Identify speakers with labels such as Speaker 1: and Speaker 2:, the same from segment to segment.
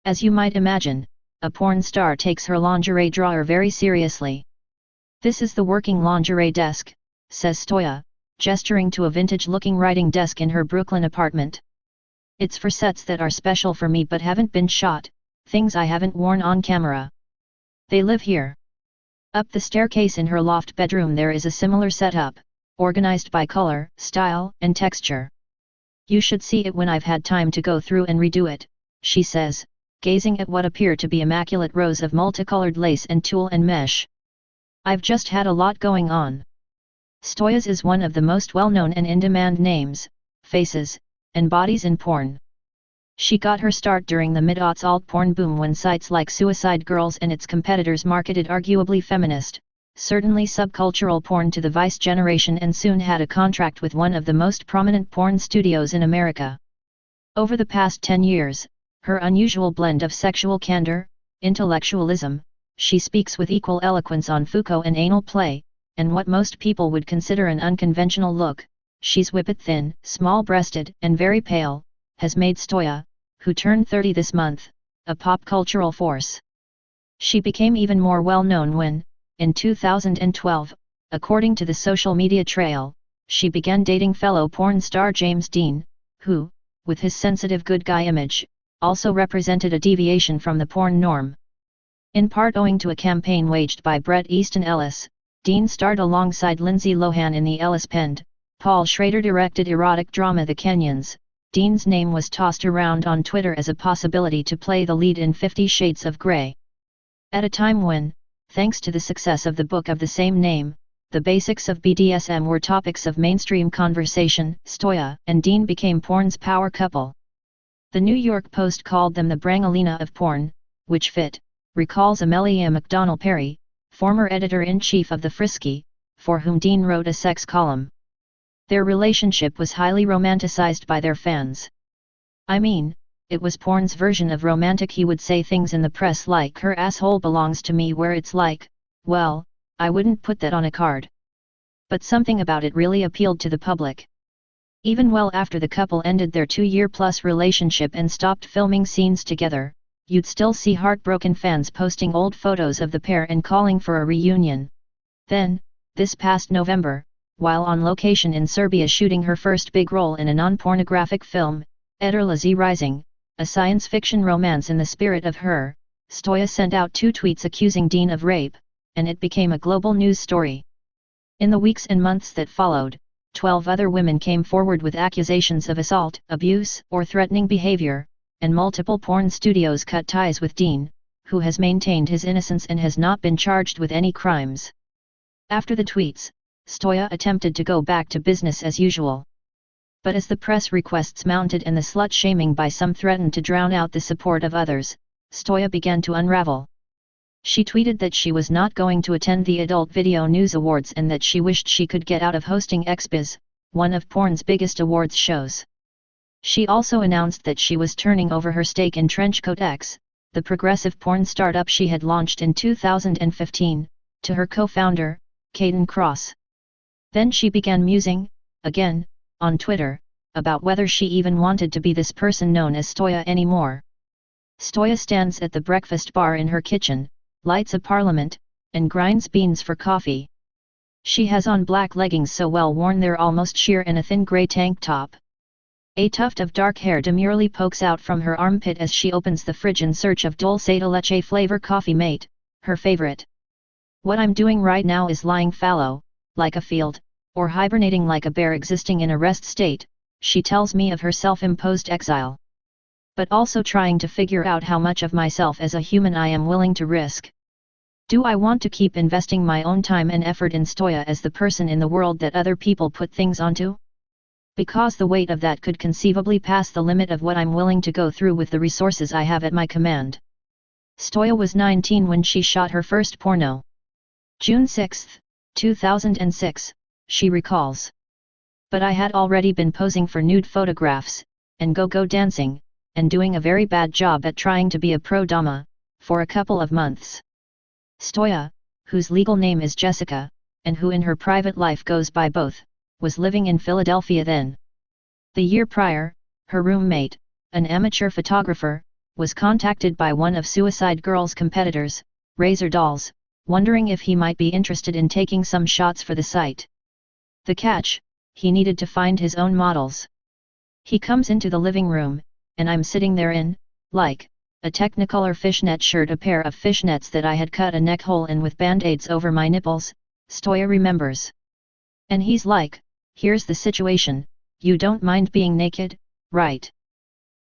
Speaker 1: As you might imagine, a porn star takes her lingerie drawer very seriously. "This is the working lingerie desk," says Stoya, gesturing to a vintage-looking writing desk in her Brooklyn apartment. "It's for sets that are special for me but haven't been shot, things I haven't worn on camera. They live here." Up the staircase in her loft bedroom there is a similar setup, organized by color, style, and texture. "You should see it when I've had time to go through and redo it," she says, gazing at what appear to be immaculate rows of multicolored lace and tulle and mesh. "I've just had a lot going on." Stoya's is one of the most well-known and in-demand names, faces, and bodies in porn. She got her start during the mid-aughts alt-porn boom when sites like Suicide Girls and its competitors marketed arguably feminist, certainly subcultural porn to the Vice generation, and soon had a contract with one of the most prominent porn studios in America. Over the past 10 years, her unusual blend of sexual candor, intellectualism, she speaks with equal eloquence on Foucault and anal play, and what most people would consider an unconventional look, she's whippet-thin, small-breasted, and very pale, has made Stoya, who turned 30 this month, a pop cultural force. She became even more well-known when, in 2012, according to the social media trail, she began dating fellow porn star James Dean, who, with his sensitive good guy image, also represented a deviation from the porn norm. In part owing to a campaign waged by Bret Easton Ellis, Dean starred alongside Lindsay Lohan in the Ellis-penned, Paul Schrader-directed erotic drama The Kenyans. Dean's name was tossed around on Twitter as a possibility to play the lead in 50 Shades of Grey. At a time when, thanks to the success of the book of the same name, the basics of BDSM were topics of mainstream conversation, Stoya and Dean became porn's power couple. The New York Post called them the Brangelina of porn, which fit, recalls Amelia McDonnell Perry, former editor-in-chief of the Frisky, for whom Dean wrote a sex column. Their relationship was highly romanticized by their fans. "I mean, it was porn's version of romantic," he would say things in the press like "her asshole belongs to me," where it's like, well, I wouldn't put that on a card. But something about it really appealed to the public. Even well after the couple ended their 2-year-plus relationship and stopped filming scenes together, you'd still see heartbroken fans posting old photos of the pair and calling for a reunion. Then, this past November, while on location in Serbia shooting her first big role in a non-pornographic film, Ederlazi Rising, a science fiction romance in the spirit of Her, Stoya sent out 2 tweets accusing Dean of rape, and it became a global news story. In the weeks and months that followed, 12 other women came forward with accusations of assault, abuse, or threatening behavior, and multiple porn studios cut ties with Dean, who has maintained his innocence and has not been charged with any crimes. After the tweets, Stoya attempted to go back to business as usual. But as the press requests mounted and the slut-shaming by some threatened to drown out the support of others, Stoya began to unravel. She tweeted that she was not going to attend the Adult Video News Awards and that she wished she could get out of hosting XBiz, one of porn's biggest awards shows. She also announced that she was turning over her stake in Trenchcoat X, the progressive porn startup she had launched in 2015, to her co-founder, Caden Cross. Then she began musing, again, on Twitter, about whether she even wanted to be this person known as Stoya anymore. Stoya stands at the breakfast bar in her kitchen, lights a parliament, and grinds beans for coffee. She has on black leggings so well worn they're almost sheer and a thin grey tank top. A tuft of dark hair demurely pokes out from her armpit as she opens the fridge in search of dulce de leche flavor Coffee Mate, her favorite. "What I'm doing right now is lying fallow, like a field, or hibernating like a bear existing in a rest state," she tells me of her self-imposed exile. "But also trying to figure out how much of myself as a human I am willing to risk. Do I want to keep investing my own time and effort in Stoya as the person in the world that other people put things onto? Because the weight of that could conceivably pass the limit of what I'm willing to go through with the resources I have at my command." Stoya was 19 when she shot her first porno. June 6, 2006, she recalls. "But I had already been posing for nude photographs, and go-go dancing, and doing a very bad job at trying to be a pro-dama, for a couple of months." Stoya, whose legal name is Jessica, and who in her private life goes by both, was living in Philadelphia then. The year prior, her roommate, an amateur photographer, was contacted by one of Suicide Girl's competitors, Razor Dolls, wondering if he might be interested in taking some shots for the site. The catch: he needed to find his own models. He comes into the living room, and I'm sitting there in, like, a Technicolor fishnet shirt, a pair of fishnets that I had cut a neck hole in with band-aids over my nipples, Stoya remembers. And he's like, "Here's the situation, you don't mind being naked, right?"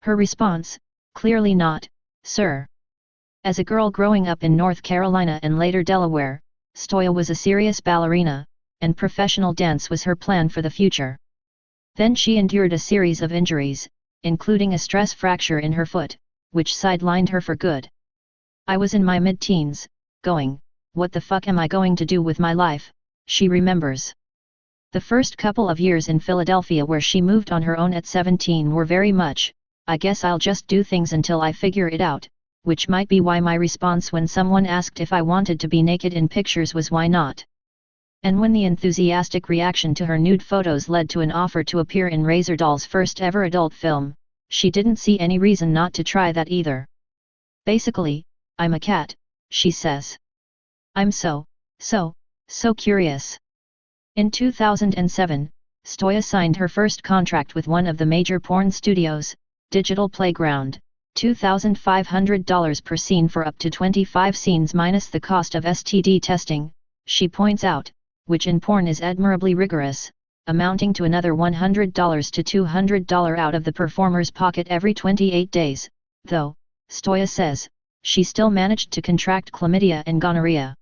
Speaker 1: Her response: "Clearly not, sir." As a girl growing up in North Carolina and later Delaware, Stoya was a serious ballerina, and professional dance was her plan for the future. Then she endured a series of injuries, including a stress fracture in her foot, which sidelined her for good. "I was in my mid-teens, going, what the fuck am I going to do with my life?" she remembers. The first couple of years in Philadelphia where she moved on her own at 17 were very much, "I guess I'll just do things until I figure it out," which might be why my response when someone asked if I wanted to be naked in pictures was "why not?" And when the enthusiastic reaction to her nude photos led to an offer to appear in Razor Doll's first ever adult film, she didn't see any reason not to try that either. "Basically, I'm a cat," she says. "I'm so curious." In 2007, Stoya signed her first contract with one of the major porn studios, Digital Playground, $2,500 per scene for up to 25 scenes minus the cost of STD testing, she points out, which in porn is admirably rigorous, amounting to another $100 to $200 out of the performer's pocket every 28 days, though, Stoya says, she still managed to contract chlamydia and gonorrhea.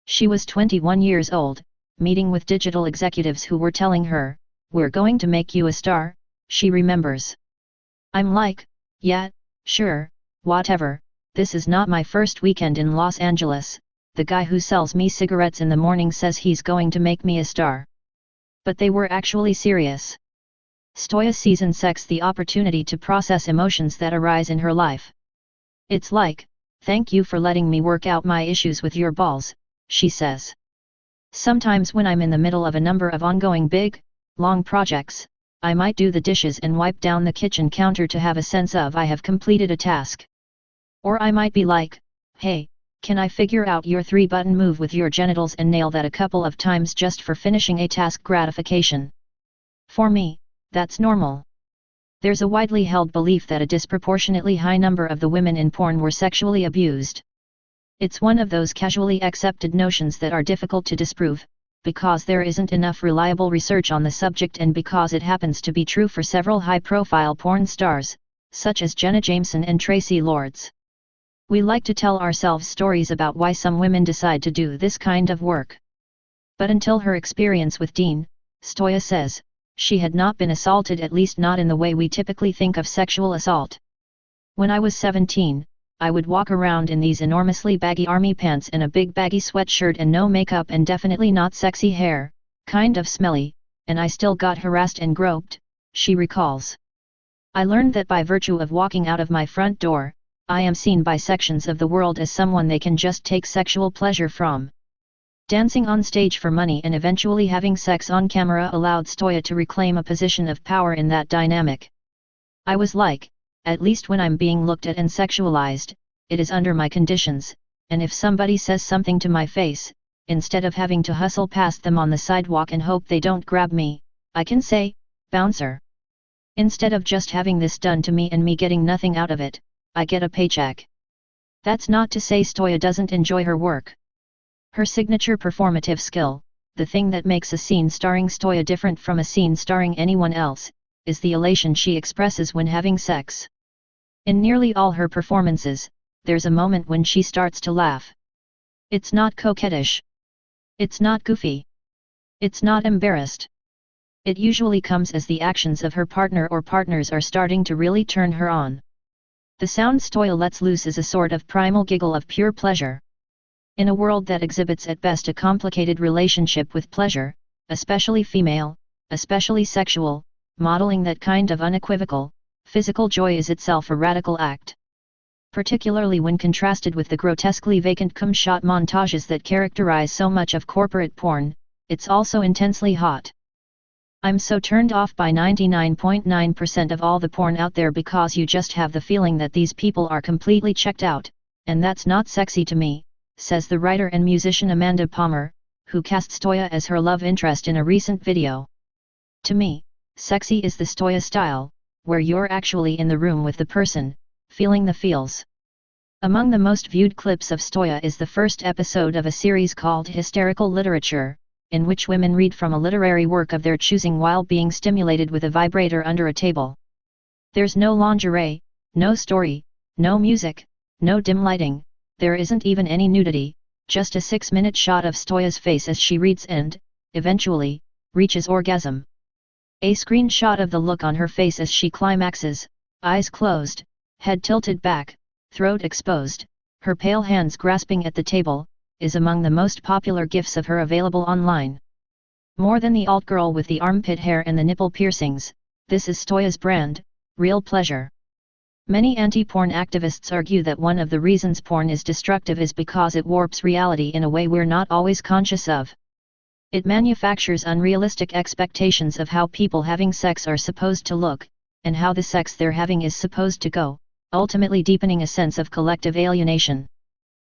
Speaker 1: She was 21 years old, meeting with digital executives who were telling her, "We're going to make you a star," she remembers. "I'm like, yeah, sure, whatever, this is not my first weekend in Los Angeles, the guy who sells me cigarettes in the morning says he's going to make me a star." But they were actually serious. Stoya sees in sex the opportunity to process emotions that arise in her life. "It's like, thank you for letting me work out my issues with your balls," she says. "Sometimes when I'm in the middle of a number of ongoing big, long projects, I might do the dishes and wipe down the kitchen counter to have a sense of I have completed a task. Or I might be like, hey, can I figure out your 3-button move with your genitals and nail that a couple of times just for finishing a task gratification." For me, that's normal. There's a widely held belief that a disproportionately high number of the women in porn were sexually abused. It's one of those casually accepted notions that are difficult to disprove, because there isn't enough reliable research on the subject and because it happens to be true for several high-profile porn stars, such as Jenna Jameson and Tracy Lords. We like to tell ourselves stories about why some women decide to do this kind of work. But until her experience with Dean, Stoya says, she had not been assaulted, at least not in the way we typically think of sexual assault. "When I was 17, I would walk around in these enormously baggy army pants and a big baggy sweatshirt and no makeup and definitely not sexy hair, kind of smelly, and I still got harassed and groped," she recalls. "I learned that by virtue of walking out of my front door, I am seen by sections of the world as someone they can just take sexual pleasure from." Dancing on stage for money and eventually having sex on camera allowed Stoya to reclaim a position of power in that dynamic. "I was like, at least when I'm being looked at and sexualized, it is under my conditions, and if somebody says something to my face, instead of having to hustle past them on the sidewalk and hope they don't grab me, I can say, 'Bouncer.' Instead of just having this done to me and me getting nothing out of it, I get a paycheck." That's not to say Stoya doesn't enjoy her work. Her signature performative skill, the thing that makes a scene starring Stoya different from a scene starring anyone else, is the elation she expresses when having sex. In nearly all her performances, there's a moment when she starts to laugh. It's not coquettish. It's not goofy. It's not embarrassed. It usually comes as the actions of her partner or partners are starting to really turn her on. The sound Stoya lets loose is a sort of primal giggle of pure pleasure. In a world that exhibits at best a complicated relationship with pleasure, especially female, especially sexual, modeling that kind of unequivocal, physical joy is itself a radical act. Particularly when contrasted with the grotesquely vacant cum shot montages that characterize so much of corporate porn, it's also intensely hot. I'm so turned off by 99.9% of all the porn out there because you just have the feeling that these people are completely checked out, and that's not sexy to me, says the writer and musician Amanda Palmer, who cast Stoya as her love interest in a recent video. To me, sexy is the Stoya style, where you're actually in the room with the person, feeling the feels. Among the most viewed clips of Stoya is the first episode of a series called Hysterical Literature, in which women read from a literary work of their choosing while being stimulated with a vibrator under a table. There's no lingerie, no story, no music, no dim lighting, there isn't even any nudity, just a 6-minute shot of Stoya's face as she reads and, eventually, reaches orgasm. A screenshot of the look on her face as she climaxes, eyes closed, head tilted back, throat exposed, her pale hands grasping at the table, is among the most popular gifs of her available online. More than the alt girl with the armpit hair and the nipple piercings, this is Stoya's brand, real pleasure. Many anti-porn activists argue that one of the reasons porn is destructive is because it warps reality in a way we're not always conscious of. It manufactures unrealistic expectations of how people having sex are supposed to look, and how the sex they're having is supposed to go, ultimately deepening a sense of collective alienation.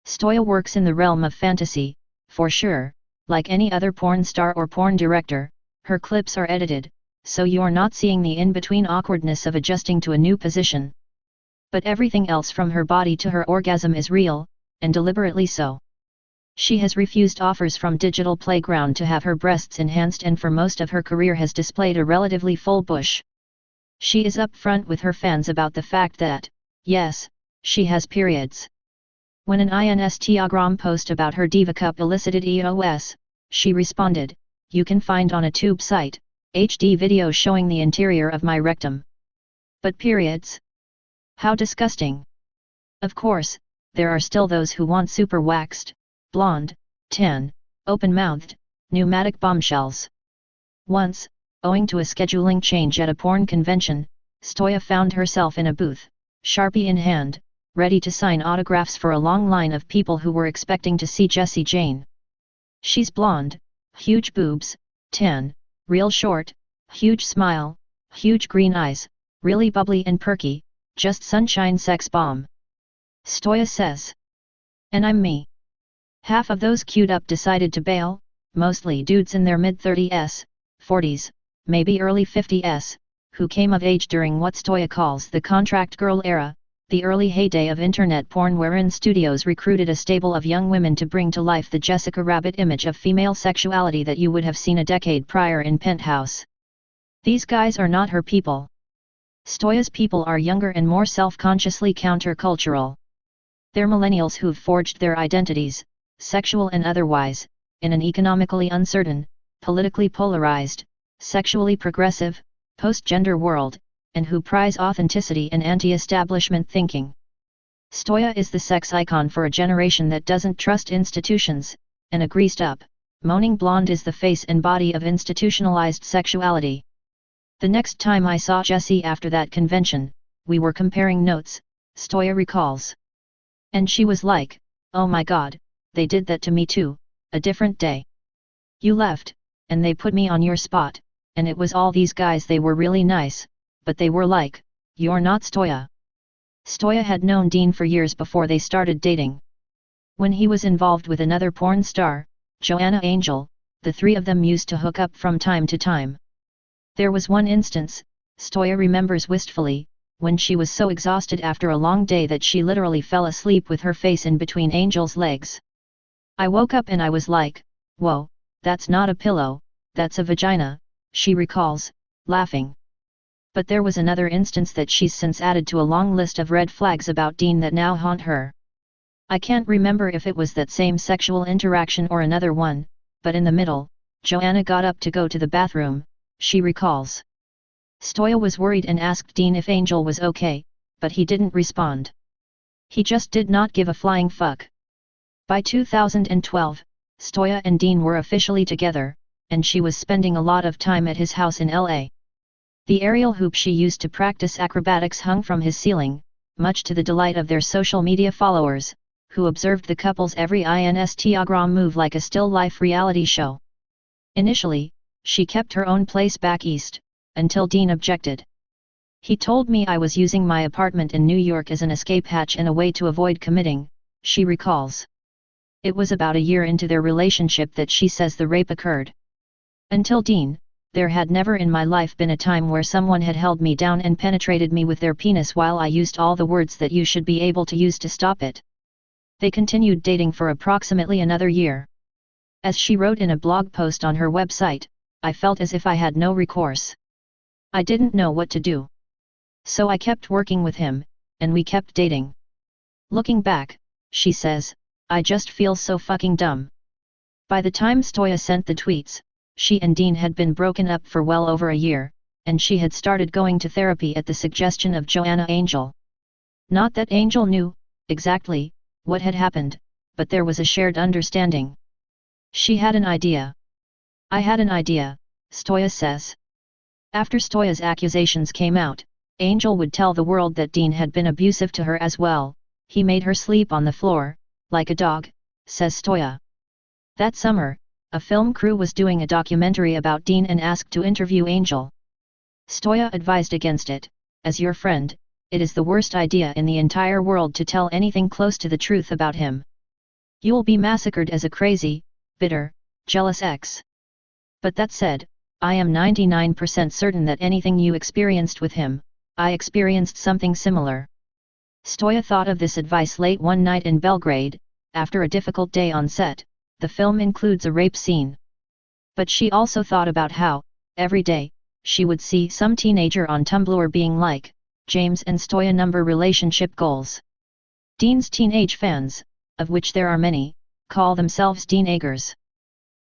Speaker 1: Stoya works in the realm of fantasy, for sure. Like any other porn star or porn director, her clips are edited, so you're not seeing the in-between awkwardness of adjusting to a new position. But everything else from her body to her orgasm is real, and deliberately so. She has refused offers from Digital Playground to have her breasts enhanced and for most of her career has displayed a relatively full bush. She is upfront with her fans about the fact that, yes, she has periods. When an Instagram post about her Diva Cup elicited EOS, she responded, "You can find on a tube site, HD video showing the interior of my rectum. But periods? How disgusting." Of course, there are still those who want super waxed, blonde, tan, open-mouthed, pneumatic bombshells. Once, owing to a scheduling change at a porn convention, Stoya found herself in a booth, Sharpie in hand, ready to sign autographs for a long line of people who were expecting to see Jessie Jane. She's blonde, huge boobs, tan, real short, huge smile, huge green eyes, really bubbly and perky, just sunshine sex bomb. Stoya says. And I'm me. Half of those queued up decided to bail, mostly dudes in their mid-30s, 40s, maybe early 50s, who came of age during what Stoya calls the contract girl era, the early heyday of internet porn wherein studios recruited a stable of young women to bring to life the Jessica Rabbit image of female sexuality that you would have seen a decade prior in Penthouse. These guys are not her people. Stoya's people are younger and more self-consciously counter-cultural. They're millennials who've forged their identities, sexual and otherwise, in an economically uncertain, politically polarized, sexually progressive, post-gender world, and who prize authenticity and anti-establishment thinking. Stoya is the sex icon for a generation that doesn't trust institutions, and a greased-up, moaning blonde is the face and body of institutionalized sexuality. The next time I saw Jessie after that convention, we were comparing notes, Stoya recalls. And she was like, "Oh my god, they did that to me too, a different day. You left, and they put me on your spot, and it was all these guys, they were really nice, but they were like, you're not Stoya." Stoya had known Dean for years before they started dating. When he was involved with another porn star, Joanna Angel, the three of them used to hook up from time to time. There was one instance, Stoya remembers wistfully, when she was so exhausted after a long day that she literally fell asleep with her face in between Angel's legs. "I woke up and I was like, whoa, that's not a pillow, that's a vagina," she recalls, laughing. But there was another instance that she's since added to a long list of red flags about Dean that now haunt her. "I can't remember if it was that same sexual interaction or another one, but in the middle, Joanna got up to go to the bathroom," she recalls. Stoya was worried and asked Dean if Angel was okay, but he didn't respond. He just did not give a flying fuck. By 2012, Stoya and Dean were officially together, and she was spending a lot of time at his house in LA. The aerial hoop she used to practice acrobatics hung from his ceiling, much to the delight of their social media followers, who observed the couple's every Instagram move like a still-life reality show. Initially, she kept her own place back east, until Dean objected. He told me I was using my apartment in New York as an escape hatch and a way to avoid committing, she recalls. It was about a year into their relationship that she says the rape occurred. Until Dean, there had never in my life been a time where someone had held me down and penetrated me with their penis while I used all the words that you should be able to use to stop it. They continued dating for approximately another year. As she wrote in a blog post on her website, I felt as if I had no recourse. I didn't know what to do. So I kept working with him, and we kept dating. Looking back, she says, I just feel so fucking dumb. By the time Stoya sent the tweets, she and Dean had been broken up for well over a year, and she had started going to therapy at the suggestion of Joanna Angel. Not that Angel knew, exactly, what had happened, but there was a shared understanding. She had an idea. I had an idea, Stoya says. After Stoya's accusations came out, Angel would tell the world that Dean had been abusive to her as well. He made her sleep on the floor, like a dog, says Stoya. That summer, a film crew was doing a documentary about Dean and asked to interview Angel. Stoya advised against it. As your friend, it is the worst idea in the entire world to tell anything close to the truth about him. You'll be massacred as a crazy, bitter, jealous ex. But that said, I am 99% certain that anything you experienced with him, I experienced something similar. Stoya thought of this advice late one night in Belgrade, after a difficult day on set. The film includes a rape scene. But she also thought about how, every day, she would see some teenager on Tumblr being like, James and Stoya number relationship goals. Dean's teenage fans, of which there are many, call themselves Dean-agers.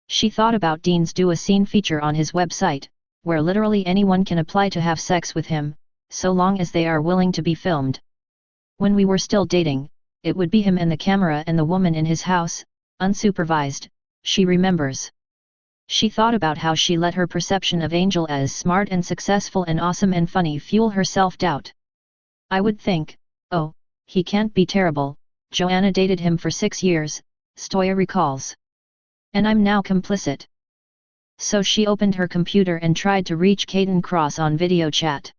Speaker 1: She thought about Dean's do a scene feature on his website, where literally anyone can apply to have sex with him, so long as they are willing to be filmed. When we were still dating, it would be him and the camera and the woman in his house, unsupervised, she remembers. She thought about how she let her perception of Angel as smart and successful and awesome and funny fuel her self-doubt. I would think, oh, he can't be terrible, Joanna dated him for 6 years, Stoya recalls. And I'm now complicit. So she opened her computer and tried to reach Caden Cross on video chat.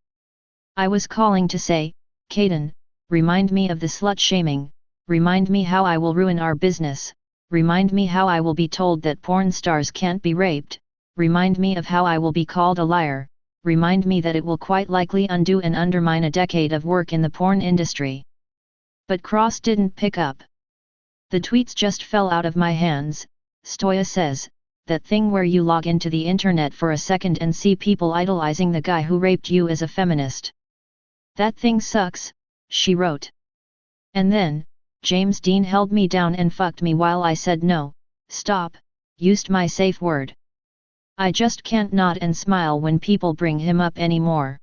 Speaker 1: I was calling to say, Caden, remind me of the slut-shaming, remind me how I will ruin our business. Remind me how I will be told that porn stars can't be raped, remind me of how I will be called a liar, remind me that it will quite likely undo and undermine a decade of work in the porn industry. But Cross didn't pick up. The tweets just fell out of my hands, Stoya says, that thing where you log into the internet for a second and see people idolizing the guy who raped you as a feminist. That thing sucks, she wrote. And then, James Dean held me down and fucked me while I said no, stop, used my safe word. I just can't nod and smile when people bring him up anymore.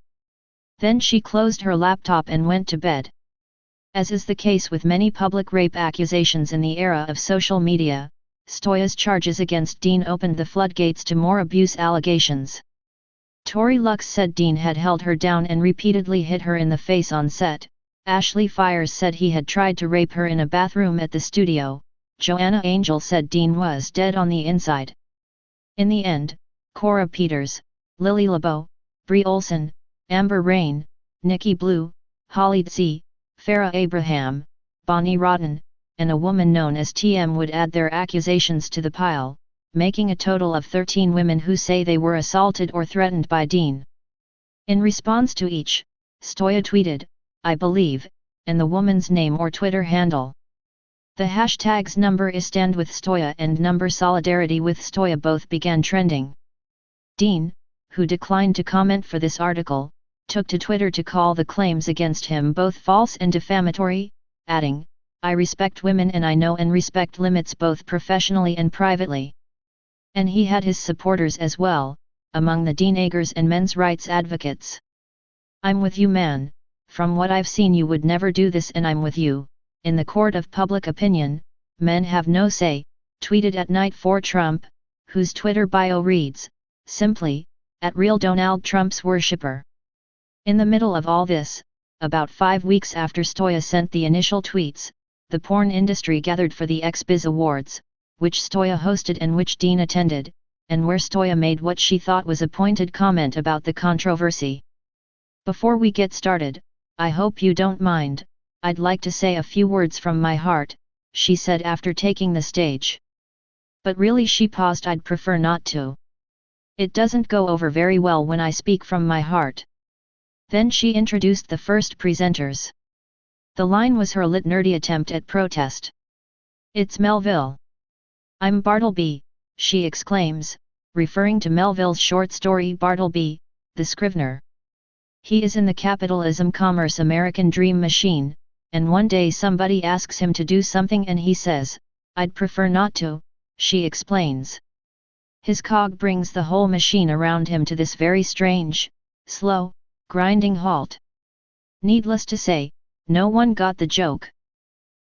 Speaker 1: Then she closed her laptop and went to bed. As is the case with many public rape accusations in the era of social media, Stoya's charges against Dean opened the floodgates to more abuse allegations. Tori Lux said Dean had held her down and repeatedly hit her in the face on set. Ashley Fires said he had tried to rape her in a bathroom at the studio. Joanna Angel said Dean was dead on the inside. In the end, Cora Peters, Lily LeBeau, Brie Olson, Amber Rain, Nikki Blue, Holly Z, Farrah Abraham, Bonnie Rotten, and a woman known as TM would add their accusations to the pile, making a total of 13 women who say they were assaulted or threatened by Dean. In response to each, Stoya tweeted, I believe, and the woman's name or Twitter handle. The hashtags #IStandWithStoya and #Solidarity with Stoya both began trending. Dean, who declined to comment for this article, took to Twitter to call the claims against him both false and defamatory, adding, I respect women and I know and respect limits both professionally and privately. And he had his supporters as well, among the Dean-agers and men's rights advocates. I'm with you, man. From what I've seen you would never do this and I'm with you. In the court of public opinion, men have no say, tweeted at night for Trump, whose Twitter bio reads, simply, at real Donald Trump's worshipper. In the middle of all this, about 5 weeks after Stoya sent the initial tweets, the porn industry gathered for the XBiz Awards, which Stoya hosted and which Dean attended, and where Stoya made what she thought was a pointed comment about the controversy. "Before we get started, I hope you don't mind, I'd like to say a few words from my heart," she said after taking the stage. But really, she paused, "I'd prefer not to. It doesn't go over very well when I speak from my heart." Then she introduced the first presenters. The line was her lit nerdy attempt at protest. "It's Melville. I'm Bartleby," she exclaims, referring to Melville's short story Bartleby, the Scrivener. He is in the capitalism commerce American dream machine, and one day somebody asks him to do something and he says, "I'd prefer not to," she explains. His cog brings the whole machine around him to this very strange, slow, grinding halt. Needless to say, no one got the joke.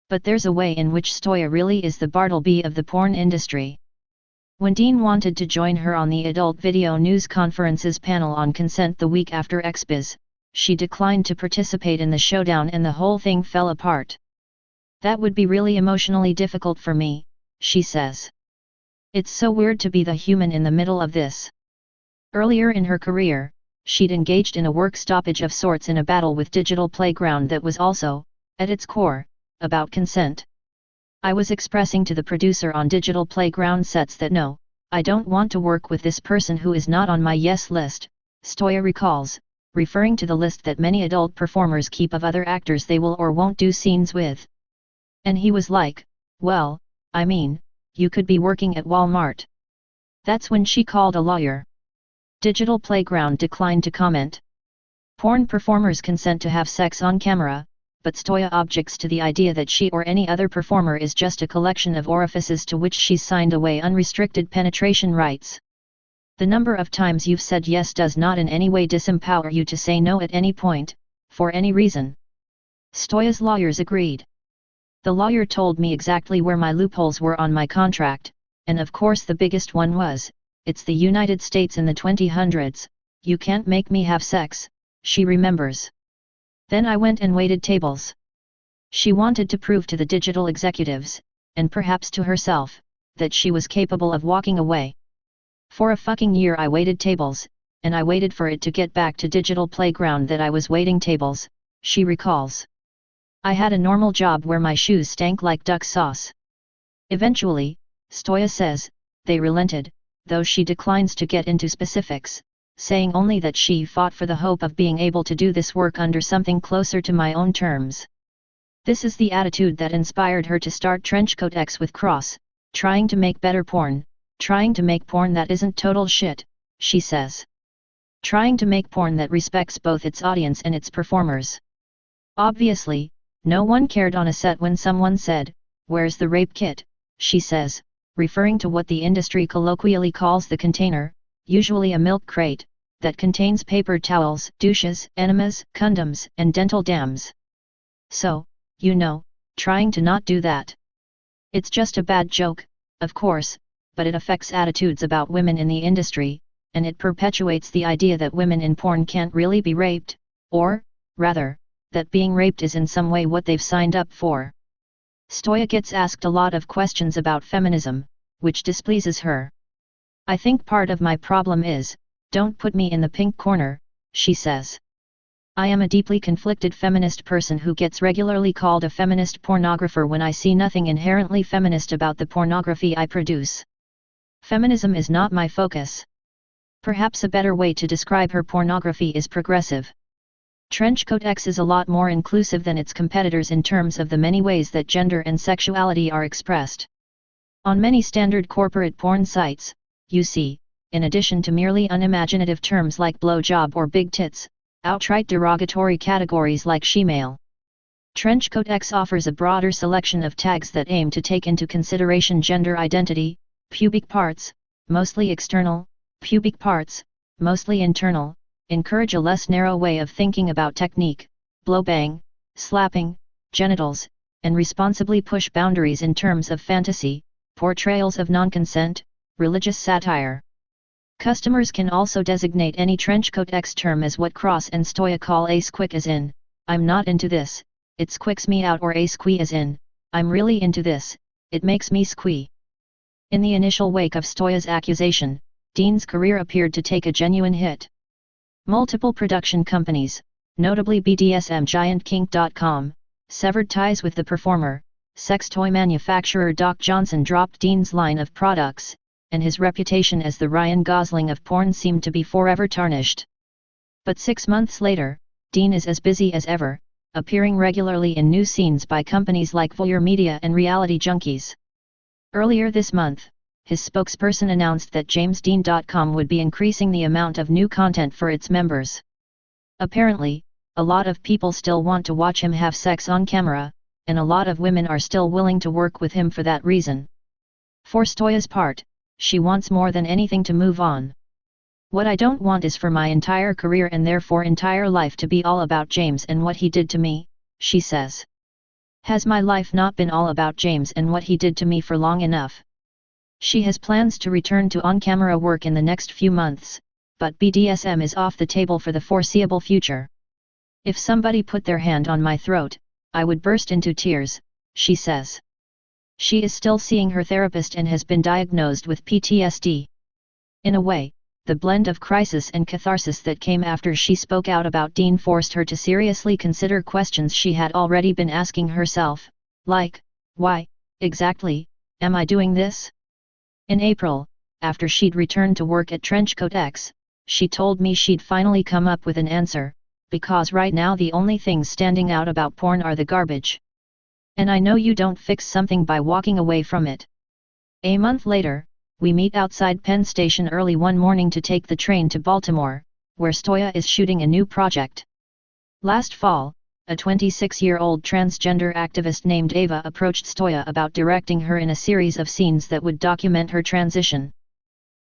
Speaker 1: But there's a way in which Stoya really is the Bartleby of the porn industry. When Dean wanted to join her on the Adult Video News Conference's panel on consent the week after XBiz, she declined to participate in the showdown and the whole thing fell apart. "That would be really emotionally difficult for me," she says. "It's so weird to be the human in the middle of this." Earlier in her career, she'd engaged in a work stoppage of sorts in a battle with Digital Playground that was also, at its core, about consent. "I was expressing to the producer on Digital Playground sets that no, I don't want to work with this person who is not on my yes list," Stoya recalls, referring to the list that many adult performers keep of other actors they will or won't do scenes with. "And he was like, well, I mean, you could be working at Walmart." That's when she called a lawyer. Digital Playground declined to comment. Porn performers consent to have sex on camera, but Stoya objects to the idea that she or any other performer is just a collection of orifices to which she's signed away unrestricted penetration rights. "The number of times you've said yes does not in any way disempower you to say no at any point, for any reason." Stoya's lawyers agreed. "The lawyer told me exactly where my loopholes were on my contract, and of course the biggest one was, it's the United States in the 2000s, you can't make me have sex," she remembers. "Then I went and waited tables." She wanted to prove to the digital executives, and perhaps to herself, that she was capable of walking away. "For a fucking year I waited tables, and I waited for it to get back to Digital Playground that I was waiting tables," she recalls. "I had a normal job where my shoes stank like duck sauce." Eventually, Stoya says, they relented, though she declines to get into specifics, saying only that she fought for the hope of being able to do this work under something closer to my own terms. "This is the attitude that inspired her to start Trenchcoat X with Cross, trying to make better porn, trying to make porn that isn't total shit," she says. "Trying to make porn that respects both its audience and its performers." Obviously, no one cared on a set when someone said, "Where's the rape kit?" she says, referring to what the industry colloquially calls the container, usually a milk crate, that contains paper towels, douches, enemas, condoms, and dental dams. "So, you know, trying to not do that. It's just a bad joke, of course, but it affects attitudes about women in the industry, and it perpetuates the idea that women in porn can't really be raped, or, rather, that being raped is in some way what they've signed up for." Stoya gets asked a lot of questions about feminism, which displeases her. "I think part of my problem is, don't put me in the pink corner," she says. "I am a deeply conflicted feminist person who gets regularly called a feminist pornographer when I see nothing inherently feminist about the pornography I produce. Feminism is not my focus." Perhaps a better way to describe her pornography is progressive. Trenchcoat X is a lot more inclusive than its competitors in terms of the many ways that gender and sexuality are expressed. On many standard corporate porn sites, you see, in addition to merely unimaginative terms like blowjob or big tits, outright derogatory categories like shemale. Trenchcoat X offers a broader selection of tags that aim to take into consideration gender identity, pubic parts, mostly external, pubic parts, mostly internal, encourage a less narrow way of thinking about technique, blowbang, slapping, genitals, and responsibly push boundaries in terms of fantasy, portrayals of non-consent, religious satire. Customers can also designate any Trenchcoat X term as what Cross and Stoya call ace quick, as in, "I'm not into this, it squicks me out," or ace squee, as in, "I'm really into this, it makes me squee." In the initial wake of Stoya's accusation, Dean's career appeared to take a genuine hit. Multiple production companies, notably BDSM giant Kink.com, severed ties with the performer. Sex toy manufacturer Doc Johnson dropped Dean's line of products, and his reputation as the Ryan Gosling of porn seemed to be forever tarnished. But 6 months later, Dean is as busy as ever, appearing regularly in new scenes by companies like Voyeur Media and Reality Junkies. Earlier this month, his spokesperson announced that JamesDean.com would be increasing the amount of new content for its members. Apparently, a lot of people still want to watch him have sex on camera, and a lot of women are still willing to work with him for that reason. For Stoya's part, she wants more than anything to move on. What I don't want is for my entire career and therefore entire life to be all about James and what he did to me, she says. Has my life not been all about James and what he did to me for long enough? She has plans to return to on-camera work in the next few months, but BDSM is off the table for the foreseeable future. If somebody put their hand on my throat, I would burst into tears, she says. She is still seeing her therapist and has been diagnosed with PTSD. In a way, the blend of crisis and catharsis that came after she spoke out about Dean forced her to seriously consider questions she had already been asking herself, like, why, exactly, am I doing this? In April, after she'd returned to work at Trenchcoat X, she told me she'd finally come up with an answer, because right now the only things standing out about porn are the garbage. And I know you don't fix something by walking away from it. A month later, we meet outside Penn Station early one morning to take the train to Baltimore, where Stoya is shooting a new project. Last fall, a 26-year-old transgender activist named Ava approached Stoya about directing her in a series of scenes that would document her transition.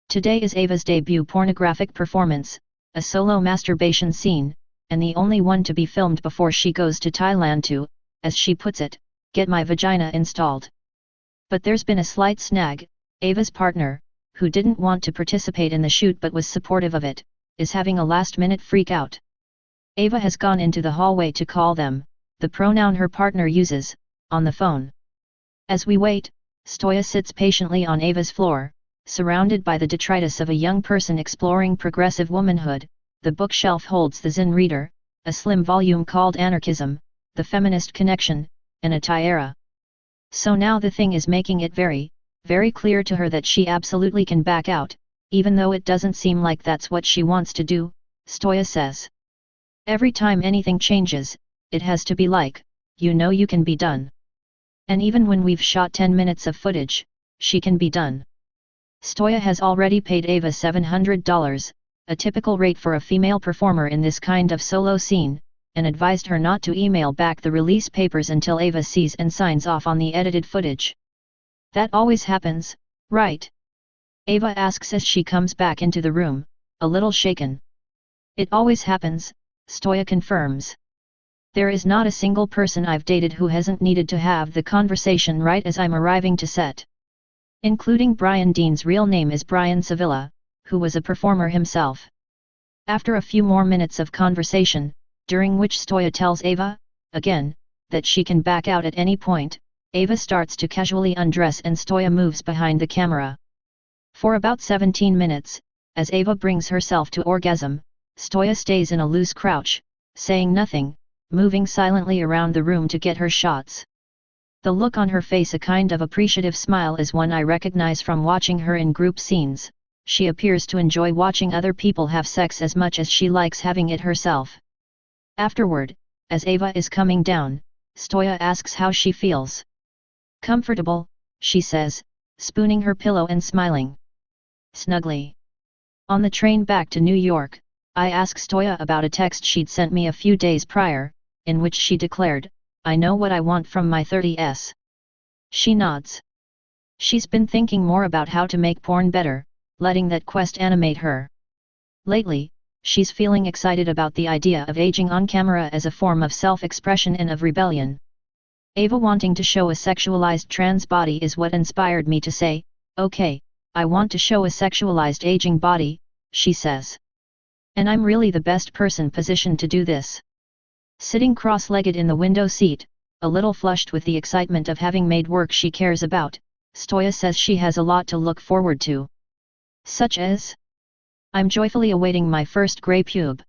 Speaker 1: Today is Ava's debut pornographic performance, a solo masturbation scene, and the only one to be filmed before she goes to Thailand to, as she puts it, get my vagina installed. But there's been a slight snag. Ava's partner, who didn't want to participate in the shoot but was supportive of it, is having a last-minute freak-out. Ava has gone into the hallway to call them, the pronoun her partner uses, on the phone. As we wait, Stoya sits patiently on Ava's floor, surrounded by the detritus of a young person exploring progressive womanhood. The bookshelf holds the Zen Reader, a slim volume called Anarchism, The Feminist Connection, and a Tiara. So now the thing is making it very, very clear to her that she absolutely can back out, even though it doesn't seem like that's what she wants to do, Stoya says. Every time anything changes, it has to be like, you know you can be done. And even when we've shot 10 minutes of footage, she can be done. Stoya has already paid Ava $700, a typical rate for a female performer in this kind of solo scene, and advised her not to email back the release papers until Ava sees and signs off on the edited footage. That always happens, right? Ava asks as she comes back into the room, a little shaken. It always happens, Stoya confirms. There is not a single person I've dated who hasn't needed to have the conversation right as I'm arriving to set. Including Brian. Dean's real name is Brian Sevilla, who was a performer himself. After a few more minutes of conversation, during which Stoya tells Ava, again, that she can back out at any point, Ava starts to casually undress and Stoya moves behind the camera. For about 17 minutes, as Ava brings herself to orgasm, Stoya stays in a loose crouch, saying nothing, moving silently around the room to get her shots. The look on her face, a kind of appreciative smile, is one I recognize from watching her in group scenes. She appears to enjoy watching other people have sex as much as she likes having it herself. Afterward, as Ava is coming down, Stoya asks how she feels. Comfortable, she says, spooning her pillow and smiling. Snugly. On the train back to New York, I ask Stoya about a text she'd sent me a few days prior, in which she declared, I know what I want from my 30s. She nods. She's been thinking more about how to make porn better, letting that quest animate her. Lately, she's feeling excited about the idea of aging on camera as a form of self-expression and of rebellion. Ava wanting to show a sexualized trans body is what inspired me to say, okay, I want to show a sexualized aging body, she says. And I'm really the best person positioned to do this. Sitting cross-legged in the window seat, a little flushed with the excitement of having made work she cares about, Stoya says she has a lot to look forward to. Such as? I'm joyfully awaiting my first grey pube.